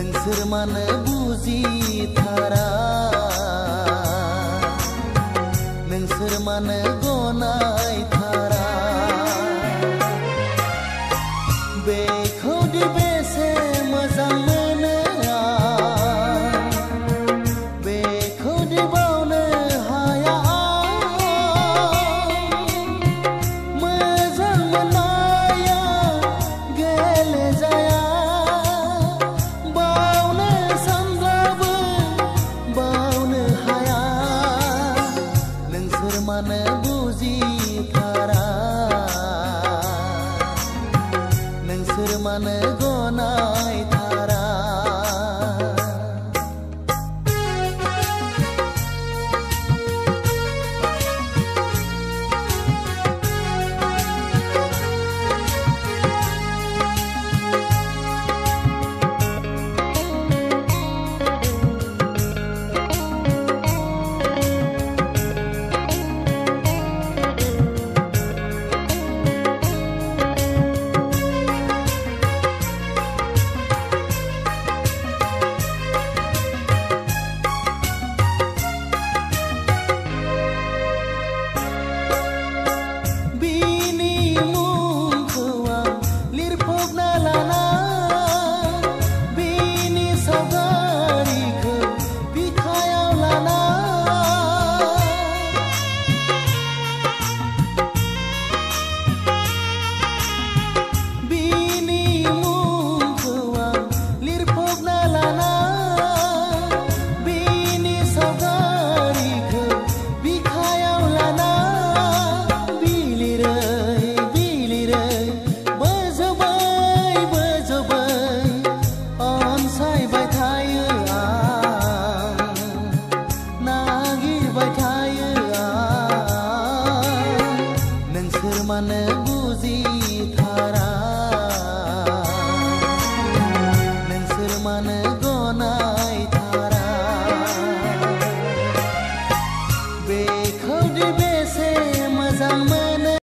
नोंसोर मानो बुजिथारा नोंसोर मानो गनायथारा बेखौदि बेसे मोजां मोनो आं बेखौदि बावनो हाया मोजां मोननाया गेलेजाया बावनो सानब्लाबो बावनो हाया नोंसोर मानो बुजिथारा नोंसोर मानो गनायथारा नोंसोर मानो बुजिथारा नोंसोर मानो गनायथारा